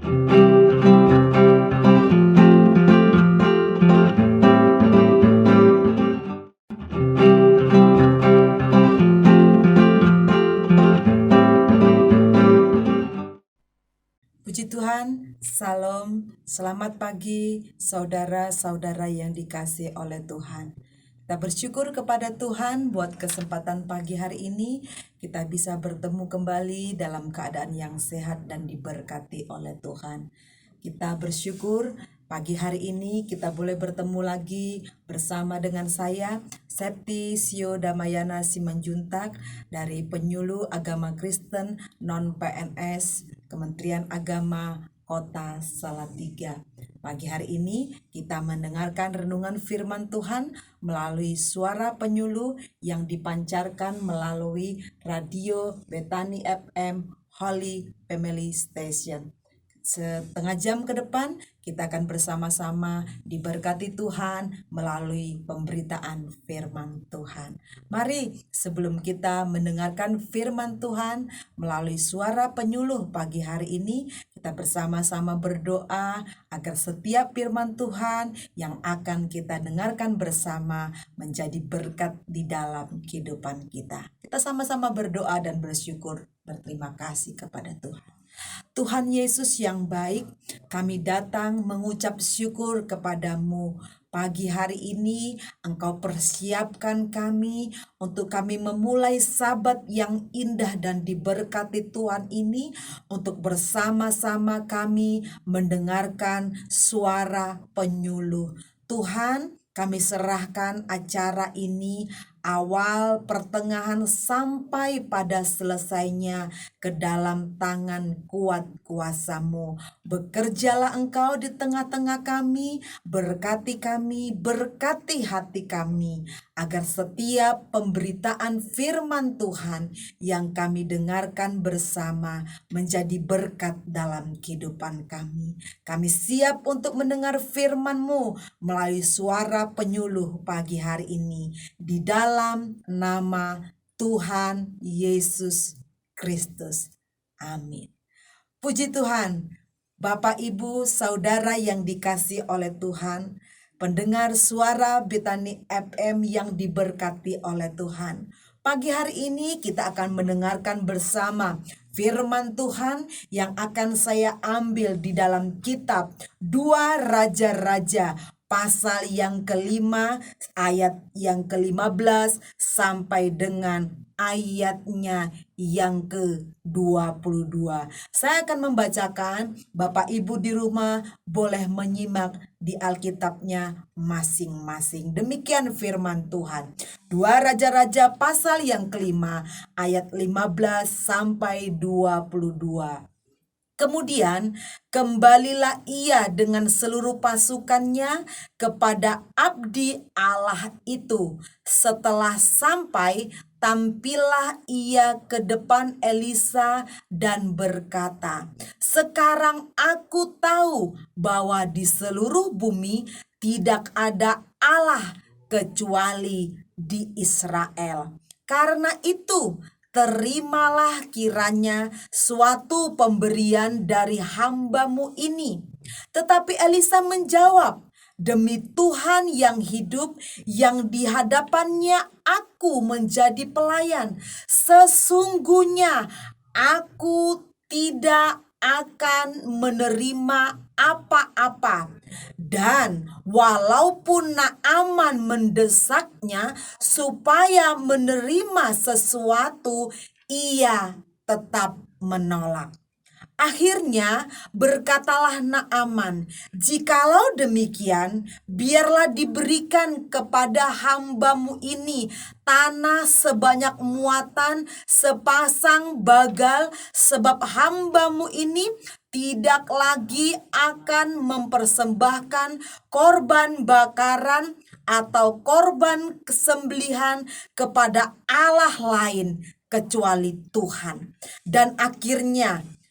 Puji Tuhan, Salam, selamat pagi saudara-saudara yang dikasihi oleh Tuhan. Kita bersyukur kepada Tuhan buat kesempatan pagi hari ini kita bisa bertemu kembali dalam keadaan yang sehat dan diberkati oleh Tuhan. Kita bersyukur pagi hari ini kita boleh bertemu lagi bersama dengan saya, Septi Sio Damayana Simanjuntak dari Penyuluh Agama Kristen Non-PNS Kementerian Agama Kota Salatiga. Pagi hari ini kita mendengarkan renungan firman Tuhan melalui suara penyuluh yang dipancarkan melalui radio Betani FM Holy Family Station. Setengah jam ke depan kita akan bersama-sama diberkati Tuhan melalui pemberitaan firman Tuhan. Mari sebelum kita mendengarkan firman Tuhan melalui suara penyuluh pagi hari ini, kita bersama-sama berdoa agar setiap firman Tuhan yang akan kita dengarkan bersama menjadi berkat di dalam kehidupan kita. Kita sama-sama berdoa dan bersyukur, berterima kasih kepada Tuhan. Tuhan Yesus yang baik, kami datang mengucap syukur kepadamu. Pagi hari ini Engkau persiapkan kami untuk kami memulai Sabat yang indah dan diberkati Tuhan ini, untuk bersama-sama kami mendengarkan suara penyuluh. Tuhan, kami serahkan acara ini awal, pertengahan, sampai pada selesainya ke dalam tangan kuat kuasa-Mu. Bekerjalah Engkau di tengah-tengah kami, berkati hati kami, agar setiap pemberitaan firman Tuhan yang kami dengarkan bersama menjadi berkat dalam kehidupan kami. Kami siap untuk mendengar firman-Mu melalui suara penyuluh pagi hari ini, di dalam nama Tuhan Yesus Kristus. Amin. Puji Tuhan, Bapak, Ibu, Saudara yang dikasihi oleh Tuhan, pendengar suara Betani FM yang diberkati oleh Tuhan. Pagi hari ini kita akan mendengarkan bersama firman Tuhan yang akan saya ambil di dalam kitab 2 Raja-Raja pasal yang kelima, ayat yang ke-15 sampai dengan ayatnya yang ke-22. Saya akan membacakan, Bapak Ibu di rumah boleh menyimak di Alkitabnya masing-masing. Demikian firman Tuhan. 2 Raja-Raja pasal yang kelima, ayat 15 sampai 22. Kemudian kembalilah ia dengan seluruh pasukannya kepada abdi Allah itu. Setelah sampai, tampillah ia ke depan Elisa dan berkata, "Sekarang aku tahu bahwa di seluruh bumi tidak ada Allah kecuali di Israel. Karena itu, terimalah kiranya suatu pemberian dari hamba-Mu ini." Tetapi Elisa menjawab, "Demi Tuhan yang hidup, yang di hadapannya aku menjadi pelayan, sesungguhnya aku tidak akan menerima apa-apa. Dan walaupun Naaman mendesaknya supaya menerima sesuatu, ia tetap menolak." Akhirnya berkatalah Naaman, "Jikalau demikian, biarlah diberikan kepada hamba-Mu ini tanah sebanyak muatan sepasang bagal, sebab hamba-Mu ini tidak lagi akan mempersembahkan korban bakaran atau korban kesembelihan kepada Allah lain kecuali Tuhan.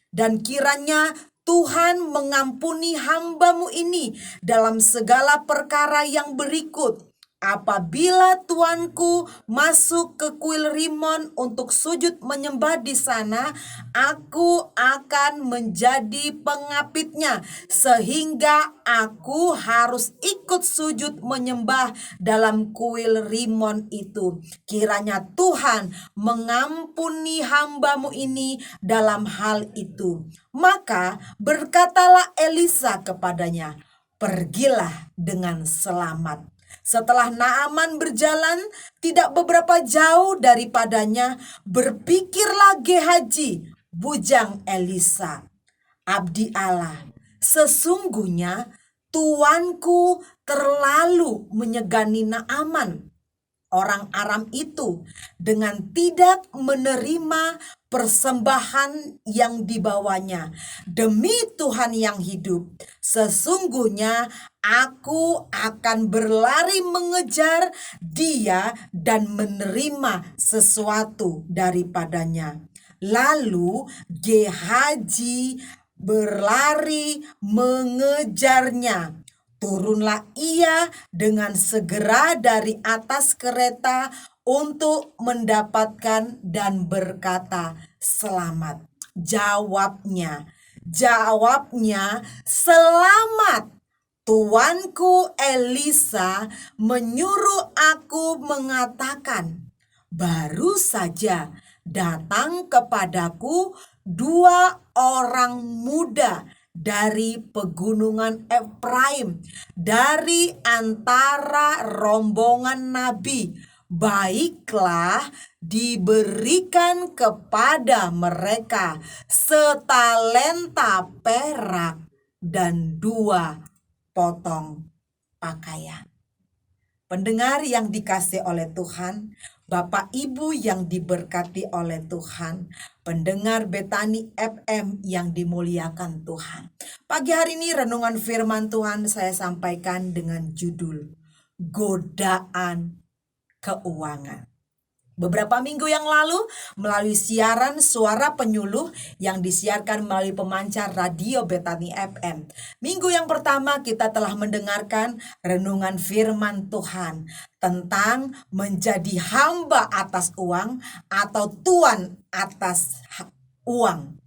Dan kiranya Tuhan mengampuni hamba-Mu ini dalam segala perkara yang berikut, Apabila tuanku masuk ke kuil Rimon untuk sujud menyembah di sana, aku akan menjadi pengapitnya, sehingga aku harus ikut sujud menyembah dalam kuil Rimon itu. Kiranya Tuhan mengampuni hamba-Mu ini dalam hal itu. Maka berkatalah Elisa kepadanya, "Pergilah dengan selamat." Setelah Naaman berjalan tidak beberapa jauh daripadanya, berpikirlah Gehazi, bujang Elisa, abdi Allah, "Sesungguhnya tuanku terlalu menyegani Naaman, orang Aram itu, dengan tidak menerima persembahan yang dibawanya. Demi Tuhan yang hidup, sesungguhnya aku akan berlari mengejar dia dan menerima sesuatu daripadanya." Lalu Gehazi berlari mengejarnya. Turunlah ia dengan segera dari atas kereta untuk mendapatkan dan berkata, "Selamat." Jawabnya, "Selamat. Tuanku Elisa menyuruh aku mengatakan, baru saja datang kepadaku dua orang muda dari pegunungan Efraim, dari antara rombongan nabi. Baiklah, diberikan kepada mereka setalenta perak dan 2 potong pakaian." Pendengar yang dikasihi oleh Tuhan, Bapak Ibu yang diberkati oleh Tuhan, pendengar Betani FM yang dimuliakan Tuhan. Pagi hari ini renungan firman Tuhan saya sampaikan dengan judul Godaan Keuangan. Beberapa minggu yang lalu, melalui siaran suara penyuluh yang disiarkan melalui pemancar radio Betani FM. Minggu yang pertama kita telah mendengarkan renungan firman Tuhan tentang menjadi hamba atas uang atau tuan atas uang.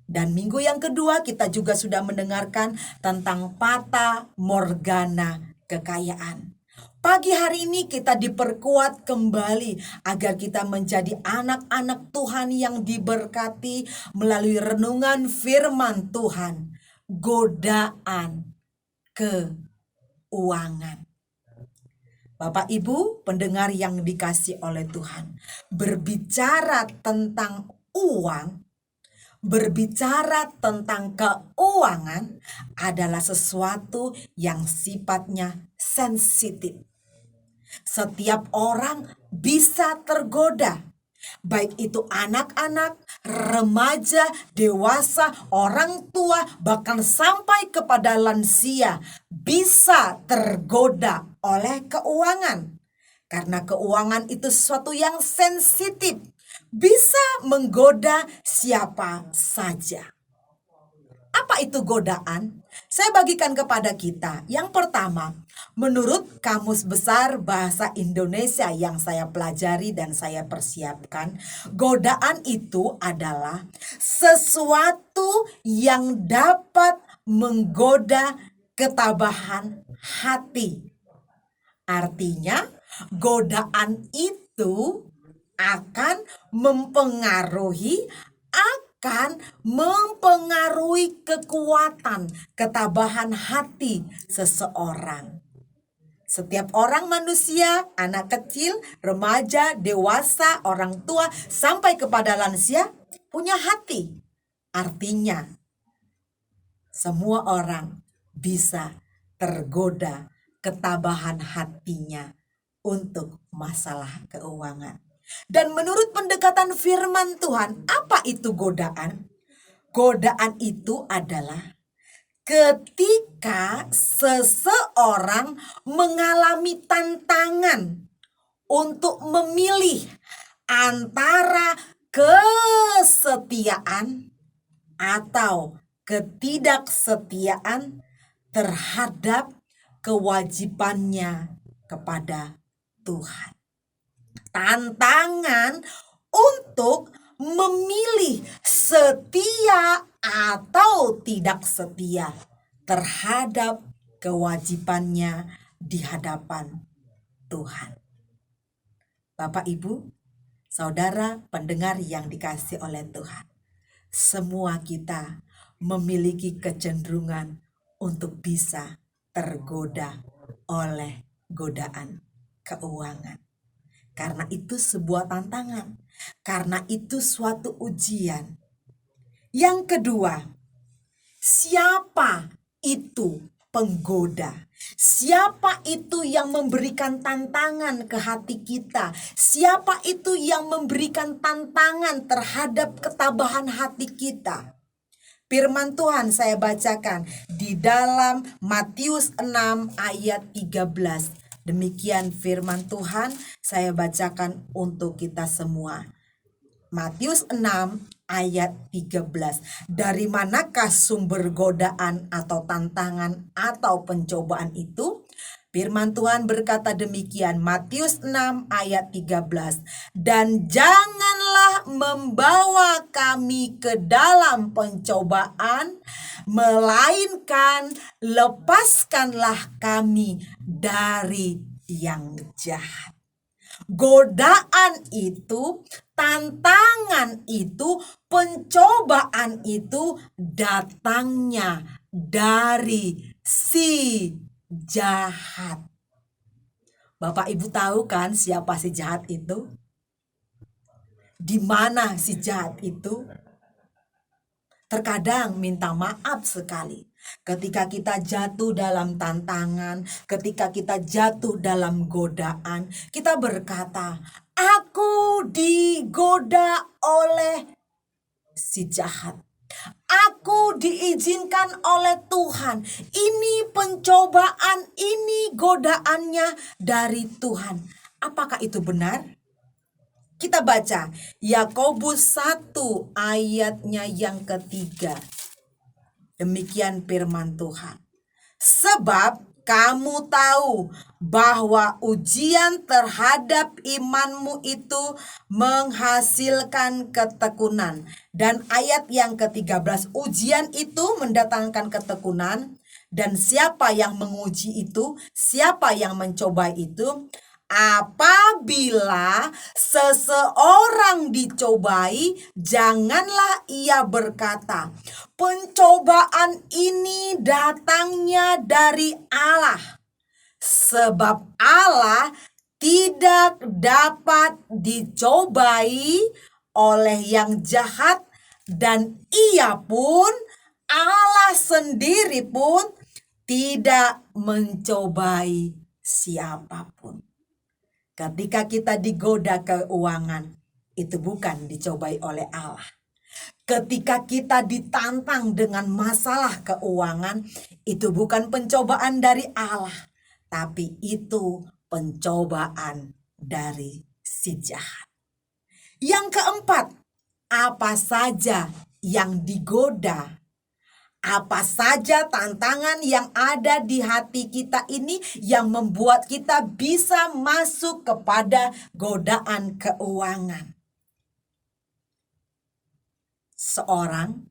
Dan minggu yang kedua kita juga sudah mendengarkan tentang fata morgana kekayaan. Pagi hari ini kita diperkuat kembali agar kita menjadi anak-anak Tuhan yang diberkati melalui renungan firman Tuhan. Godaan keuangan. Bapak Ibu pendengar yang dikasihi oleh Tuhan, berbicara tentang uang, berbicara tentang keuangan adalah sesuatu yang sifatnya sensitif. Setiap orang bisa tergoda, baik itu anak-anak, remaja, dewasa, orang tua, bahkan sampai kepada lansia, bisa tergoda oleh keuangan. Karena keuangan itu sesuatu yang sensitif, bisa menggoda siapa saja. Apa itu godaan? Saya bagikan kepada kita. Yang pertama, menurut Kamus Besar Bahasa Indonesia yang saya pelajari dan saya persiapkan, godaan itu adalah sesuatu yang dapat menggoda ketabahan hati. Artinya, godaan itu akan mempengaruhi kekuatan, ketabahan hati seseorang. Setiap orang manusia, anak kecil, remaja, dewasa, orang tua, sampai kepada lansia, punya hati. Artinya, semua orang bisa tergoda ketabahan hatinya untuk masalah keuangan. Dan menurut pendekatan firman Tuhan, apa itu godaan? Godaan itu adalah ketika seseorang mengalami tantangan untuk memilih antara kesetiaan atau ketidaksetiaan terhadap kewajibannya kepada Tuhan. Tantangan untuk memilih setia atau tidak setia terhadap kewajibannya di hadapan Tuhan. Bapak, Ibu, saudara pendengar yang dikasihi oleh Tuhan, semua kita memiliki kecenderungan untuk bisa tergoda oleh godaan keuangan. Karena itu sebuah tantangan, karena itu suatu ujian. Yang kedua, siapa itu penggoda? Siapa itu yang memberikan tantangan ke hati kita? Siapa itu yang memberikan tantangan terhadap ketabahan hati kita? Firman Tuhan saya bacakan di dalam Matius 6 ayat 13. Demikian firman Tuhan saya bacakan untuk kita semua. Matius 6 ayat 13. Dari manakah sumber godaan atau tantangan atau pencobaan itu? Firman Tuhan berkata demikian, Matius 6 ayat 13. Dan janganlah membawa kami ke dalam pencobaan, melainkan lepaskanlah kami dari yang jahat. Godaan itu, tantangan itu, pencobaan itu datangnya dari si jahat. Bapak Ibu tahu kan siapa si jahat itu? Di mana si jahat itu? Terkadang minta maaf sekali. Ketika kita jatuh dalam tantangan, ketika kita jatuh dalam godaan, kita berkata, aku digoda oleh si jahat. Aku diizinkan oleh Tuhan. Ini pencobaan, ini godaannya dari Tuhan. Apakah itu benar? Kita baca Yakobus 1 ayatnya yang ketiga. Demikian firman Tuhan. Sebab kamu tahu bahwa ujian terhadap imanmu itu menghasilkan ketekunan. Dan ayat yang ke-13, ujian itu mendatangkan ketekunan. Dan siapa yang menguji itu? Siapa yang mencoba itu? Apabila seseorang dicobai, janganlah ia berkata, pencobaan ini datangnya dari Allah. Sebab Allah tidak dapat dicobai oleh yang jahat, dan ia pun, Allah sendiri pun, tidak mencobai siapapun. Ketika kita digoda keuangan, itu bukan dicobai oleh Allah. Ketika kita ditantang dengan masalah keuangan, itu bukan pencobaan dari Allah, tapi itu pencobaan dari si jahat. Yang keempat, apa saja yang digoda? Apa saja tantangan yang ada di hati kita ini yang membuat kita bisa masuk kepada godaan keuangan? Seorang,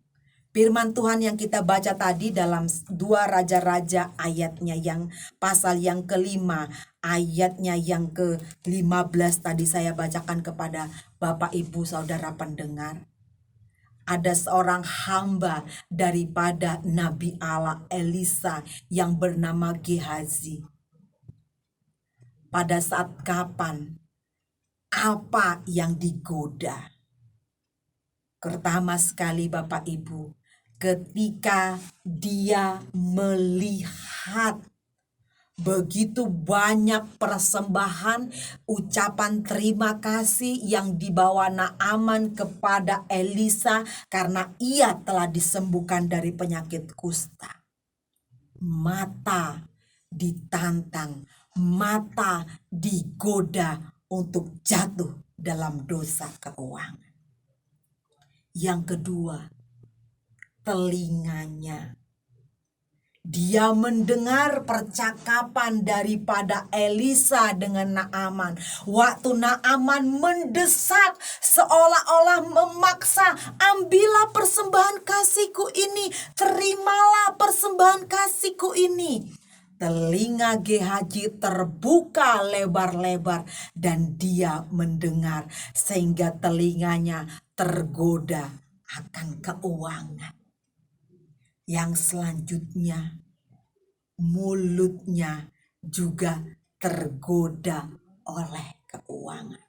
firman Tuhan yang kita baca tadi dalam 2 Raja-Raja ayatnya yang pasal yang kelima, ayatnya yang ke-15 tadi saya bacakan kepada Bapak Ibu Saudara pendengar. Ada seorang hamba daripada Nabi Allah Elisa yang bernama Gehazi. Pada saat kapan? Apa yang digoda? Pertama sekali Bapak Ibu, ketika dia melihat begitu banyak persembahan, ucapan terima kasih yang dibawa Naaman kepada Elisa karena ia telah disembuhkan dari penyakit kusta. Mata ditantang, mata digoda untuk jatuh dalam dosa keuangan. Yang kedua, telinganya Dia mendengar percakapan daripada Elisa dengan Naaman. Waktu Naaman mendesak seolah-olah memaksa, ambillah persembahan kasihku ini, terimalah persembahan kasihku ini. Telinga Gehazi terbuka lebar-lebar dan dia mendengar sehingga telinganya tergoda akan keuangan. Yang selanjutnya, mulutnya juga tergoda oleh keuangan.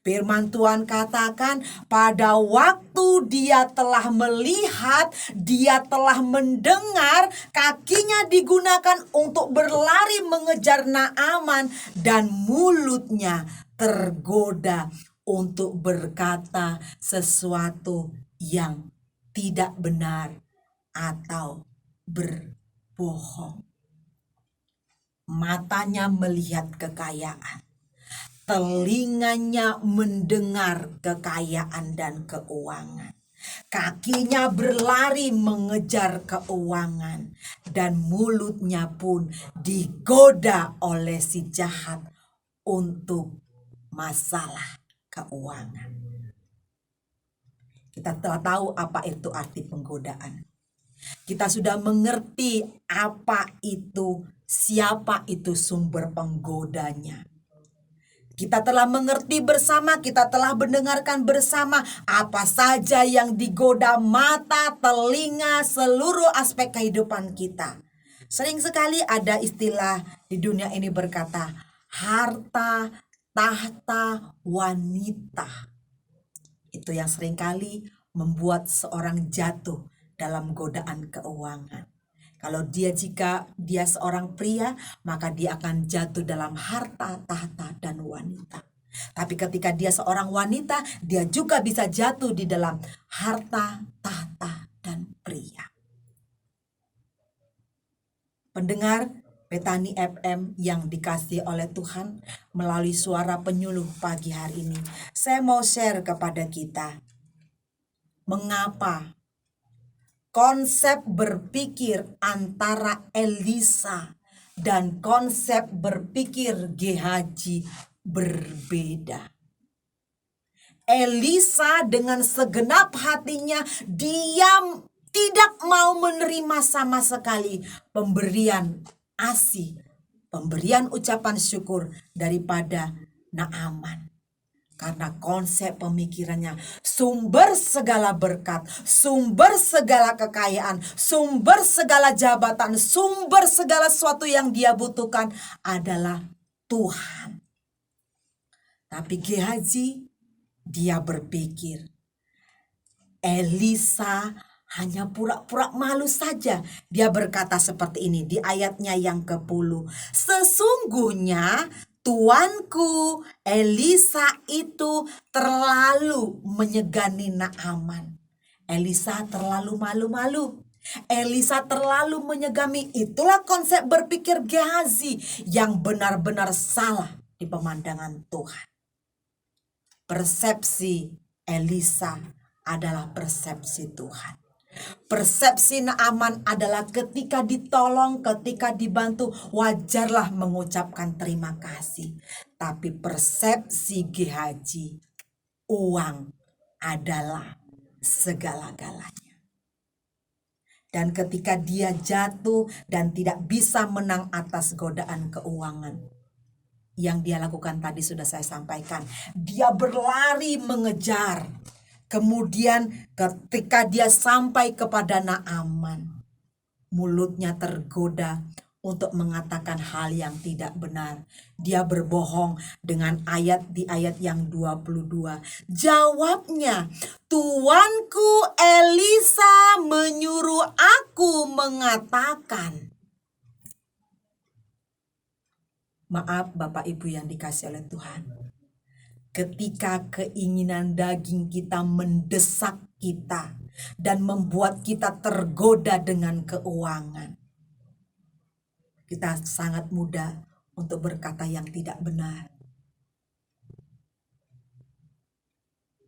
Firman Tuhan katakan, pada waktu dia telah melihat, dia telah mendengar, kakinya digunakan untuk berlari mengejar Naaman, dan mulutnya tergoda untuk berkata sesuatu yang tidak benar atau berbohong. Matanya melihat kekayaan, telinganya mendengar kekayaan dan keuangan, kakinya berlari mengejar keuangan, dan mulutnya pun digoda oleh si jahat untuk masalah keuangan. Kita telah tahu apa itu arti penggodaan. Kita sudah mengerti apa itu, siapa itu sumber penggodanya. Kita telah mengerti bersama, kita telah mendengarkan bersama apa saja yang digoda mata, telinga, seluruh aspek kehidupan kita. Sering sekali ada istilah di dunia ini berkata, harta, tahta, wanita. Itu yang seringkali membuat seorang jatuh dalam godaan keuangan. Kalau jika dia seorang pria, maka dia akan jatuh dalam harta, tahta, dan wanita. Tapi ketika dia seorang wanita, dia juga bisa jatuh di dalam harta, tahta, dan pria. Pendengar Betani FM yang dikasihi oleh Tuhan, melalui suara penyuluh pagi hari ini, saya mau share kepada kita mengapa konsep berpikir antara Elisa dan konsep berpikir Gehazi berbeda. Elisa dengan segenap hatinya dia tidak mau menerima sama sekali pemberian ASI, pemberian ucapan syukur daripada Naaman. Karena konsep pemikirannya, sumber segala berkat, sumber segala kekayaan, sumber segala jabatan, sumber segala sesuatu yang dia butuhkan adalah Tuhan. Tapi Gehazi, dia berpikir, Elisa hanya pura-pura malu saja. Dia berkata seperti ini di ayatnya yang ke-10. Sesungguhnya tuanku Elisa itu terlalu menyegani Naaman. Elisa terlalu malu-malu. Elisa terlalu menyegani. Itulah konsep berpikir Gehazi yang benar-benar salah di pemandangan Tuhan. Persepsi Elisa adalah persepsi Tuhan. Persepsi Naaman adalah ketika ditolong, ketika dibantu, wajarlah mengucapkan terima kasih. Tapi persepsi Gehazi, uang adalah segala-galanya. Dan ketika dia jatuh dan tidak bisa menang atas godaan keuangan, yang dia lakukan tadi sudah saya sampaikan. Dia berlari mengejar. Kemudian ketika dia sampai kepada Naaman, mulutnya tergoda untuk mengatakan hal yang tidak benar. Dia berbohong dengan di ayat yang 22. Jawabnya, tuanku Elisa menyuruh aku mengatakan. Maaf Bapak Ibu yang dikasihi oleh Tuhan. Ketika keinginan daging kita mendesak kita dan membuat kita tergoda dengan keuangan, kita sangat mudah untuk berkata yang tidak benar.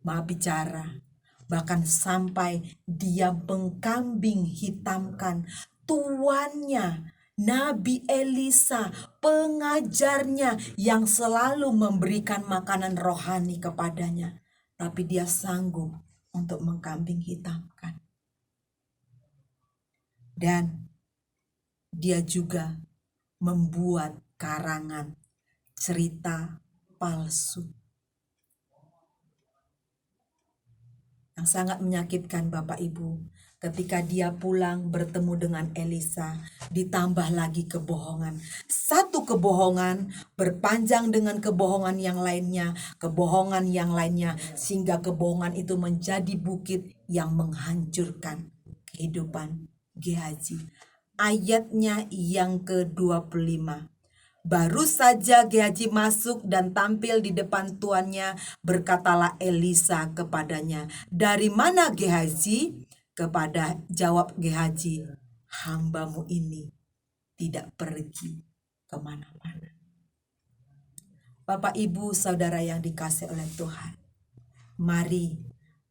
Maaf bicara, bahkan sampai dia mengkambing hitamkan tuannya, Nabi Elisa, pengajarnya yang selalu memberikan makanan rohani kepadanya. Tapi dia sanggup untuk mengkambing hitamkan. Dan dia juga membuat karangan cerita palsu. Yang sangat menyakitkan Bapak Ibu, ketika dia pulang bertemu dengan Elisa, ditambah lagi kebohongan. Satu kebohongan berpanjang dengan kebohongan yang lainnya, sehingga kebohongan itu menjadi bukit yang menghancurkan kehidupan Gehazi. Ayatnya yang ke-25. Baru saja Gehazi masuk dan tampil di depan tuannya, berkatalah Elisa kepadanya, "Dari mana Gehazi?" Jawab Gehazi, "Hambamu ini tidak pergi kemana-mana." Bapak Ibu Saudara yang dikasihi oleh Tuhan, mari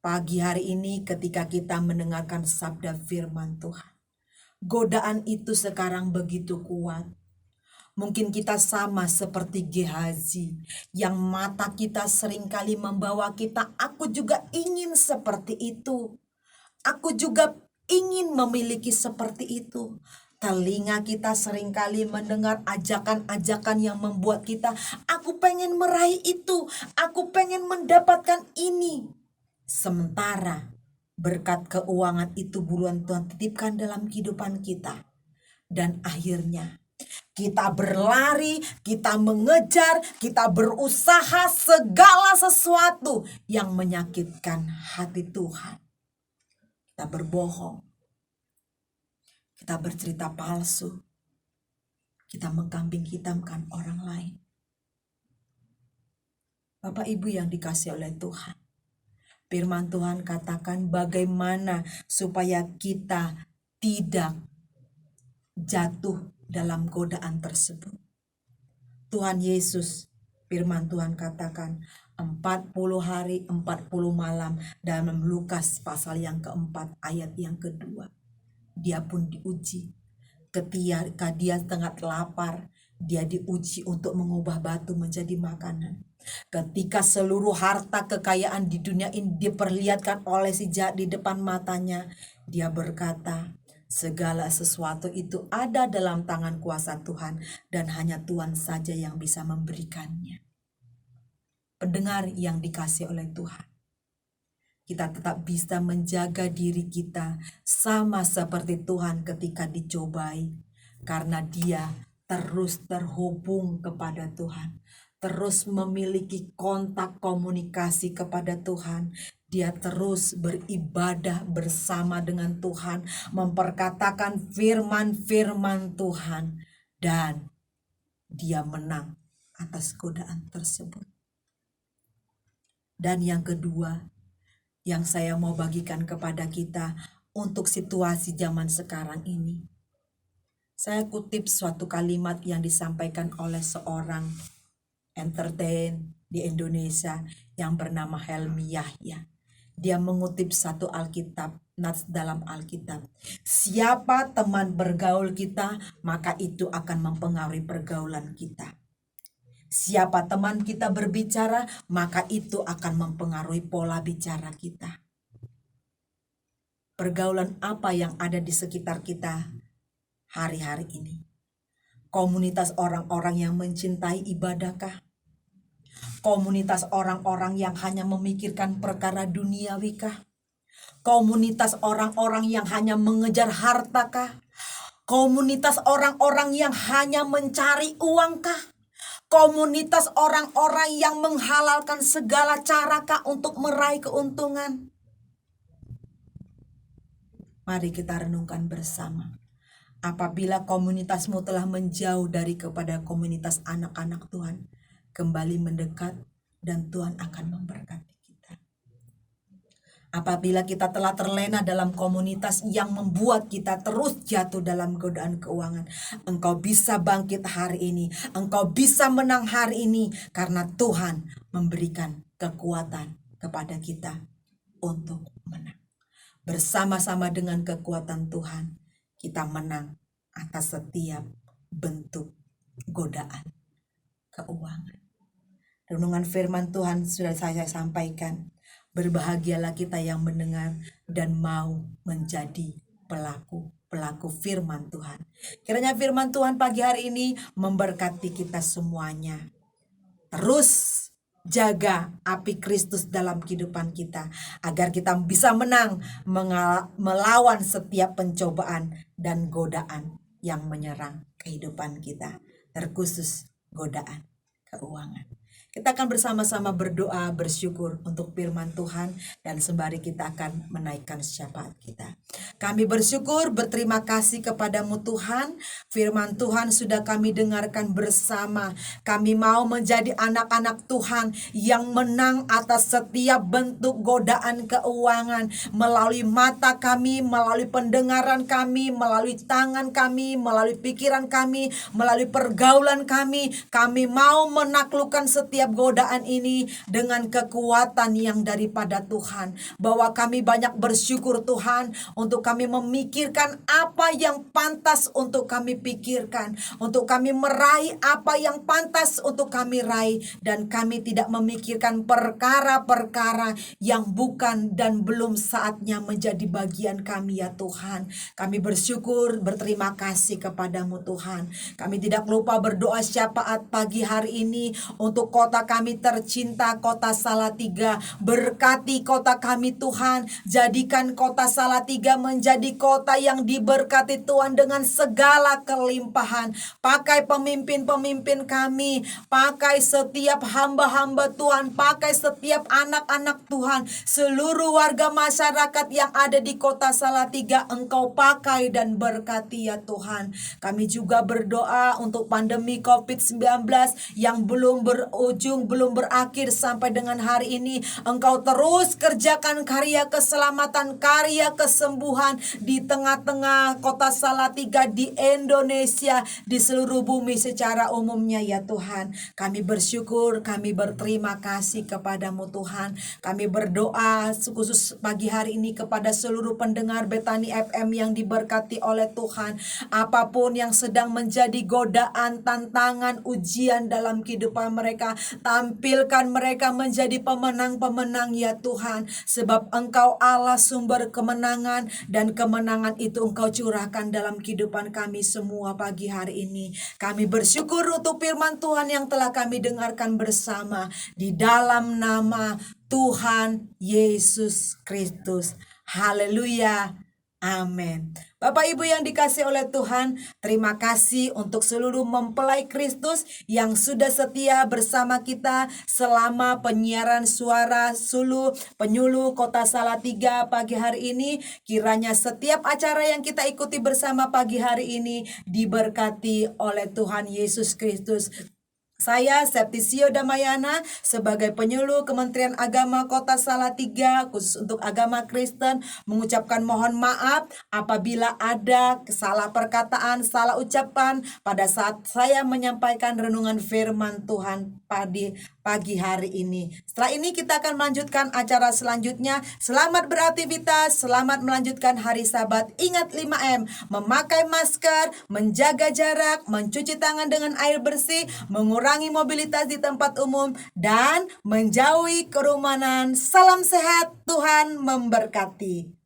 pagi hari ini ketika kita mendengarkan sabda firman Tuhan, godaan itu sekarang begitu kuat. Mungkin kita sama seperti Gehazi, yang mata kita seringkali membawa kita, aku juga ingin seperti itu. Aku juga ingin memiliki seperti itu. Telinga kita seringkali mendengar ajakan-ajakan yang membuat kita, aku pengen meraih itu, aku pengen mendapatkan ini. Sementara berkat keuangan itu buruan Tuhan titipkan dalam kehidupan kita. Dan akhirnya kita berlari, kita mengejar, kita berusaha segala sesuatu yang menyakitkan hati Tuhan. Kita berbohong, kita bercerita palsu, kita mengkambing hitamkan orang lain. Bapak Ibu yang dikasihi oleh Tuhan, firman Tuhan katakan bagaimana supaya kita tidak jatuh dalam godaan tersebut. Tuhan Yesus, firman Tuhan katakan 40 hari 40 malam dalam Lukas pasal yang keempat ayat yang kedua. Dia pun diuji. Ketika dia sangat lapar, dia diuji untuk mengubah batu menjadi makanan. Ketika seluruh harta kekayaan di dunia ini diperlihatkan oleh si jahat di depan matanya, dia berkata, segala sesuatu itu ada dalam tangan kuasa Tuhan dan hanya Tuhan saja yang bisa memberikannya. Pendengar yang dikasihi oleh Tuhan, kita tetap bisa menjaga diri kita sama seperti Tuhan ketika dicobai, karena dia terus terhubung kepada Tuhan, terus memiliki kontak komunikasi kepada Tuhan. Dia terus beribadah bersama dengan Tuhan, memperkatakan firman-firman Tuhan, dan dia menang atas godaan tersebut. Dan yang kedua, yang saya mau bagikan kepada kita untuk situasi zaman sekarang ini. Saya kutip suatu kalimat yang disampaikan oleh seorang entertain di Indonesia yang bernama Helmi Yahya. Dia mengutip satu Alkitab, nats dalam Alkitab. Siapa teman bergaul kita, maka itu akan mempengaruhi pergaulan kita. Siapa teman kita berbicara, maka itu akan mempengaruhi pola bicara kita. Pergaulan apa yang ada di sekitar kita hari-hari ini? Komunitas orang-orang yang mencintai ibadahkah? Komunitas orang-orang yang hanya memikirkan perkara duniawikah? Komunitas orang-orang yang hanya mengejar hartakah? Komunitas orang-orang yang hanya mencari uangkah? Komunitas orang-orang yang menghalalkan segala carakah untuk meraih keuntungan? Mari kita renungkan bersama. Apabila komunitasmu telah menjauh dari kepada komunitas anak-anak Tuhan, kembali mendekat dan Tuhan akan memberkati kita. Apabila kita telah terlena dalam komunitas yang membuat kita terus jatuh dalam godaan keuangan, engkau bisa bangkit hari ini, engkau bisa menang hari ini, karena Tuhan memberikan kekuatan kepada kita untuk menang. Bersama-sama dengan kekuatan Tuhan, kita menang atas setiap bentuk godaan keuangan. Renungan firman Tuhan sudah saya sampaikan. Berbahagialah kita yang mendengar dan mau menjadi pelaku firman Tuhan. Kiranya firman Tuhan pagi hari ini memberkati kita semuanya. Terus jaga api Kristus dalam kehidupan kita, agar kita bisa menang melawan setiap pencobaan dan godaan yang menyerang kehidupan kita, terkhusus godaan keuangan. Kita akan bersama-sama berdoa, bersyukur untuk firman Tuhan, dan sembari kita akan menaikkan syafaat kita. Kami bersyukur, berterima kasih kepadamu Tuhan. Firman Tuhan sudah kami dengarkan bersama. Kami mau menjadi anak-anak Tuhan yang menang atas setiap bentuk godaan keuangan. Melalui mata kami, melalui pendengaran kami, melalui tangan kami, melalui pikiran kami, melalui pergaulan kami mau menaklukkan setiap godaan ini dengan kekuatan yang daripada Tuhan. Bahwa kami banyak bersyukur Tuhan, untuk kami memikirkan apa yang pantas untuk kami pikirkan, untuk kami meraih apa yang pantas untuk kami raih, dan kami tidak memikirkan perkara-perkara yang bukan dan belum saatnya menjadi bagian kami ya Tuhan. Kami bersyukur, berterima kasih kepadamu Tuhan. Kami tidak lupa berdoa syafaat pagi hari ini untuk kota kami tercinta, kota Salatiga. Berkati kota kami Tuhan, jadikan kota Salatiga menjadi kota yang diberkati Tuhan dengan segala kelimpahan. Pakai pemimpin-pemimpin kami, pakai setiap hamba-hamba Tuhan, pakai setiap anak-anak Tuhan, seluruh warga masyarakat yang ada di kota Salatiga Engkau pakai dan berkati ya Tuhan. Kami juga berdoa untuk pandemi COVID-19 yang belum berujung, belum berakhir sampai dengan hari ini. Engkau terus kerjakan karya keselamatan, karya kesembuhan di tengah-tengah kota Salatiga, di Indonesia, di seluruh bumi secara umumnya ya Tuhan. Kami bersyukur, kami berterima kasih kepadamu Tuhan. Kami berdoa khusus pagi hari ini kepada seluruh pendengar Betani FM yang diberkati oleh Tuhan. Apapun yang sedang menjadi godaan, tantangan, ujian dalam kehidupan mereka, tampilkan mereka menjadi pemenang-pemenang ya Tuhan. Sebab Engkau Allah sumber kemenangan, dan kemenangan itu Engkau curahkan dalam kehidupan kami semua pagi hari ini. Kami bersyukur untuk firman Tuhan yang telah kami dengarkan bersama di dalam nama Tuhan Yesus Kristus. Haleluya. Amin. Bapak Ibu yang dikasihi oleh Tuhan, terima kasih untuk seluruh mempelai Kristus yang sudah setia bersama kita selama penyiaran suara penyuluh kota Salatiga pagi hari ini. Kiranya setiap acara yang kita ikuti bersama pagi hari ini diberkati oleh Tuhan Yesus Kristus. Saya Septisio Damayana sebagai penyuluh Kementerian Agama Kota Salatiga khusus untuk agama Kristen mengucapkan mohon maaf apabila ada salah perkataan, salah ucapan pada saat saya menyampaikan renungan firman Tuhan pada pagi hari ini. Setelah ini kita akan melanjutkan acara selanjutnya. Selamat beraktivitas, selamat melanjutkan hari Sabat. Ingat 5M, memakai masker, menjaga jarak, mencuci tangan dengan air bersih, mengurangi mobilitas di tempat umum, dan menjauhi kerumunan. Salam sehat, Tuhan memberkati.